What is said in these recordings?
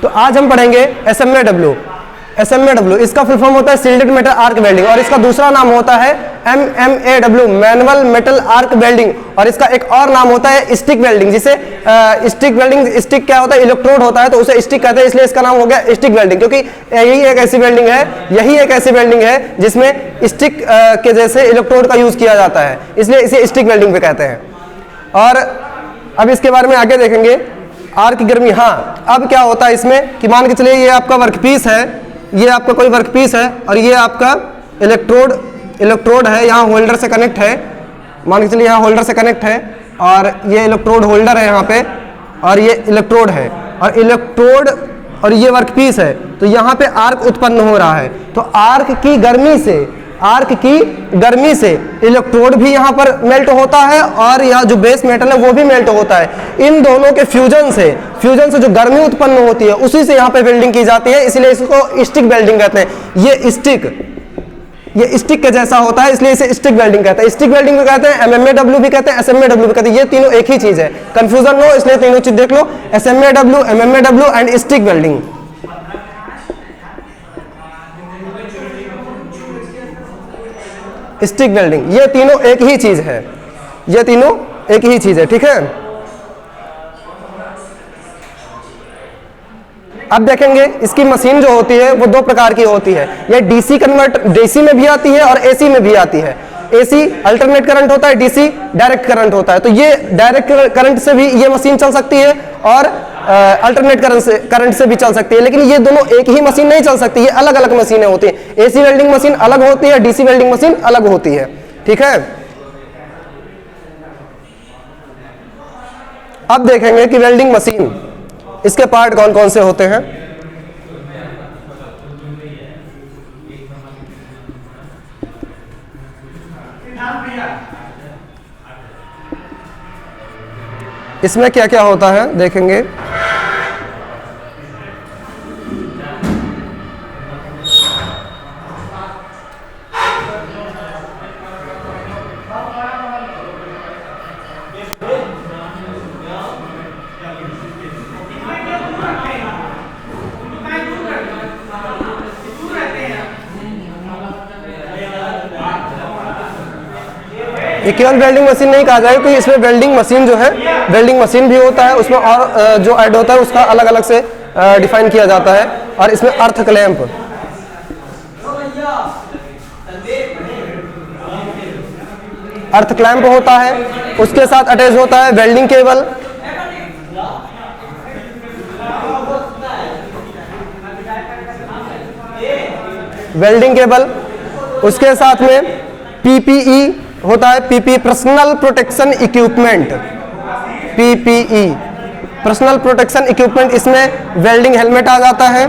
तो आज हम पढ़ेंगे एसएमएडब्ल्यू। एसएमएडब्ल्यू इसका फुल फॉर्म होता है शिल्डेड मेटल आर्क वेल्डिंग, और इसका दूसरा नाम होता है एमएमएडब्ल्यू मैनुअल मेटल आर्क वेल्डिंग, और इसका एक और नाम होता है स्टिक वेल्डिंग, जिसे स्टिक वेल्डिंग, स्टिक क्या होता है, इलेक्ट्रोड होता है तो उसे स्टिक कहते हैं, इसलिए इसका नाम हो गया स्टिक वेल्डिंग, क्योंकि यही एक ऐसी वेल्डिंग है, यही एक ऐसी वेल्डिंग है जिसमें स्टिक के जैसे इलेक्ट्रोड का यूज किया जाता है, इसलिए इसे स्टिक वेल्डिंग पे कहते हैं। और अब इसके बारे में आगे देखेंगे। आर्क की गर्मी, हाँ अब क्या होता है इसमें कि मान के चलिए ये आपका वर्कपीस है, ये आपका कोई वर्कपीस है और ये आपका इलेक्ट्रोड है, यहाँ होल्डर से कनेक्ट है, मान के चलिए यहाँ होल्डर से कनेक्ट है और ये इलेक्ट्रोड होल्डर है यहाँ पे, और ये इलेक्ट्रोड है और इलेक्ट्रोड और ये वर्कपीस है, तो यहाँ पे आर्क उत्पन्न हो रहा है। तो आर्क की गर्मी से इलेक्ट्रोड भी यहाँ पर मेल्ट होता है और यहाँ जो बेस मेटल है वो भी मेल्ट होता है। इन दोनों के फ्यूजन से जो गर्मी उत्पन्न होती है उसी से यहाँ पे वेल्डिंग की जाती है, इसलिए इसको स्टिक वेल्डिंग कहते हैं। ये स्टिक के जैसा होता है, इसलिए इसे स्टिक वेल्डिंग कहते हैं। स्टिक वेल्डिंग भी कहते हैं, एमएमएडब्ल्यू भी कहते हैं, एसएमएडब्ल्यू भी कहते हैं, ये तीनों एक ही चीज है, कंफ्यूजन नो इसलिए तीनों चीज देख लो, SMAW, MMAW and stick welding. Stick welding ये तीनों एक ही चीज है, ये तीनों एक ही चीज है, ठीक है। अब देखेंगे इसकी मशीन जो होती है वो दो प्रकार की होती है, ये डीसी में भी आती है और एसी में भी आती है। एसी अल्टरनेट करंट होता है, डीसी डायरेक्ट करंट होता है। तो ये डायरेक्ट करंट से भी ये मशीन चल सकती है और अल्टरनेट करंट से भी चल सकती है, लेकिन ये दोनों एक ही मशीन नहीं चल सकती, ये अलग अलग मशीनें होती हैं। एसी वेल्डिंग मशीन अलग होती है, डीसी वेल्डिंग मशीन अलग होती है, ठीक है। अब देखेंगे कि वेल्डिंग मशीन इसके पार्ट कौन कौन से होते हैं। इसमें क्या क्या होता है देखेंगे। ये केवल वेल्डिंग मशीन नहीं कहा जाएगा, क्योंकि इसमें वेल्डिंग मशीन जो है, वेल्डिंग मशीन भी होता है, उसमें और जो ऐड होता है उसका अलग अलग से डिफाइन किया जाता है। और इसमें अर्थ क्लैंप होता है, उसके साथ अटैच होता है वेल्डिंग केबल, उसके साथ में पीपीई होता है, PP personal protection equipment, PPE personal protection equipment, इसमें वेल्डिंग हेलमेट आ जाता है,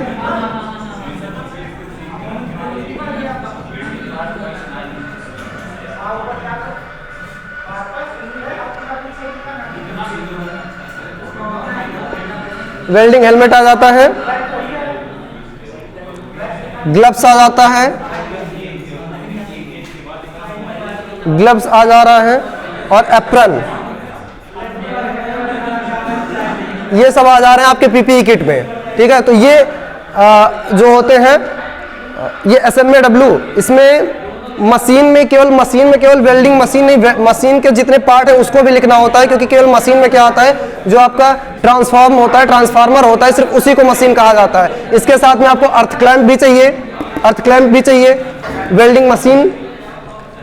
वेल्डिंग हेलमेट आ जाता है, ग्लव्स आ जाता है, ग्लव्स आ जा रहा है, और एप्रन, ये सब आ जा रहे हैं आपके पीपीई किट में, ठीक है। तो ये जो होते हैं ये एसएमएडब्ल्यू, इसमें मशीन में केवल वेल्डिंग मशीन नहीं, मशीन के जितने पार्ट है उसको भी लिखना होता है, क्योंकि केवल मशीन में क्या आता है, जो आपका ट्रांसफार्मर होता है, सिर्फ उसी को मशीन कहा जाता है। इसके साथ में आपको अर्थ क्लैंप भी चाहिए, वेल्डिंग मशीन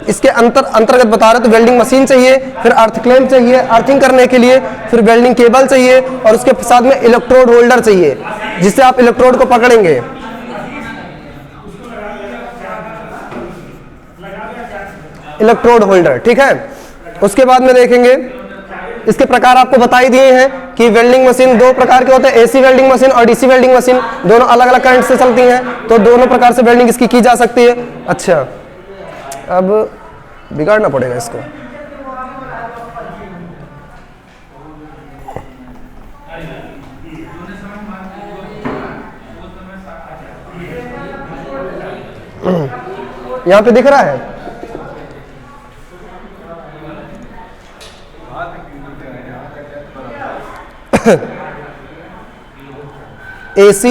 इसके अंतर्गत बता रहे, तो वेल्डिंग मशीन चाहिए, फिर अर्थ क्लैंप चाहिए अर्थिंग करने के लिए, फिर वेल्डिंग केबल चाहिए, और उसके साथ में इलेक्ट्रोड होल्डर चाहिए जिससे आप इलेक्ट्रोड को पकड़ेंगे। इलेक्ट्रोड होल्डर, ठीक है। उसके बाद में देखेंगे इसके प्रकार आपको बता ही दिए हैं कि वेल्डिंग मशीन दो प्रकार के होते हैं, एसी वेल्डिंग मशीन और डीसी वेल्डिंग मशीन, दोनों अलग अलग करंट से चलती हैं, तो दोनों प्रकार से वेल्डिंग इसकी की जा सकती है। अच्छा, अब बिगाड़ना पड़ेगा इसको। यहाँ पे दिख रहा है, AC,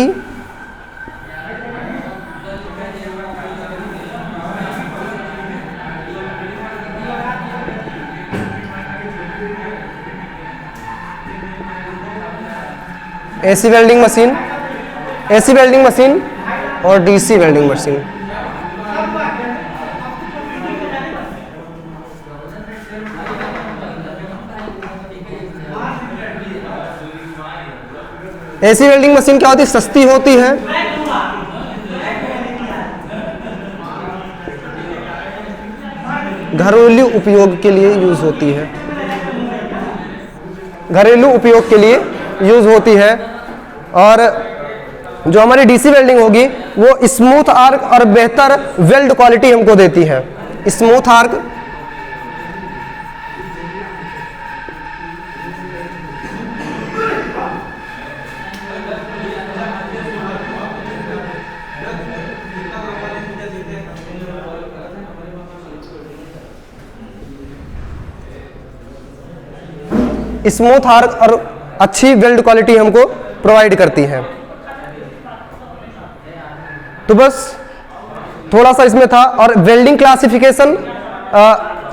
AC welding machine, AC welding machine और DC welding machine. AC welding machine क्या होती है? सस्ती होती है, घरेलू उपयोग के लिए यूज होती है, घरेलू उपयोग के लिए यूज होती है। और जो हमारी DC वेल्डिंग होगी वो स्मूथ आर्क और बेहतर वेल्ड क्वालिटी हमको देती है। स्मूथ आर्क, स्मूथ आर्क और अच्छी वेल्ड क्वालिटी हमको प्रोवाइड करती है। तो बस थोड़ा सा इसमें था। और वेल्डिंग क्लासिफिकेशन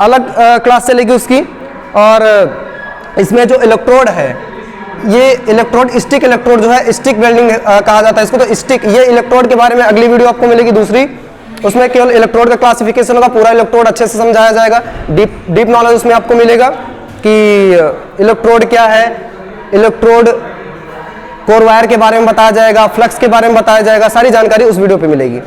अलग क्लास चलेगी उसकी। और इसमें जो इलेक्ट्रोड है, ये इलेक्ट्रोड स्टिक इलेक्ट्रोड जो है, स्टिक वेल्डिंग कहा जाता है इसको। तो स्टिक, ये इलेक्ट्रोड के बारे में अगली वीडियो आपको मिलेगी दूसरी, उसमें केवल इलेक्ट्रोड का क्लासिफिकेशन होगा, पूरा इलेक्ट्रोड अच्छे से समझाया जाएगा, डीप नॉलेज उसमें आपको मिलेगा कि इलेक्ट्रोड क्या है, इलेक्ट्रोड कोर वायर के बारे में बताया जाएगा, फ्लक्स के बारे में बताया जाएगा, सारी जानकारी उस वीडियो पे मिलेगी।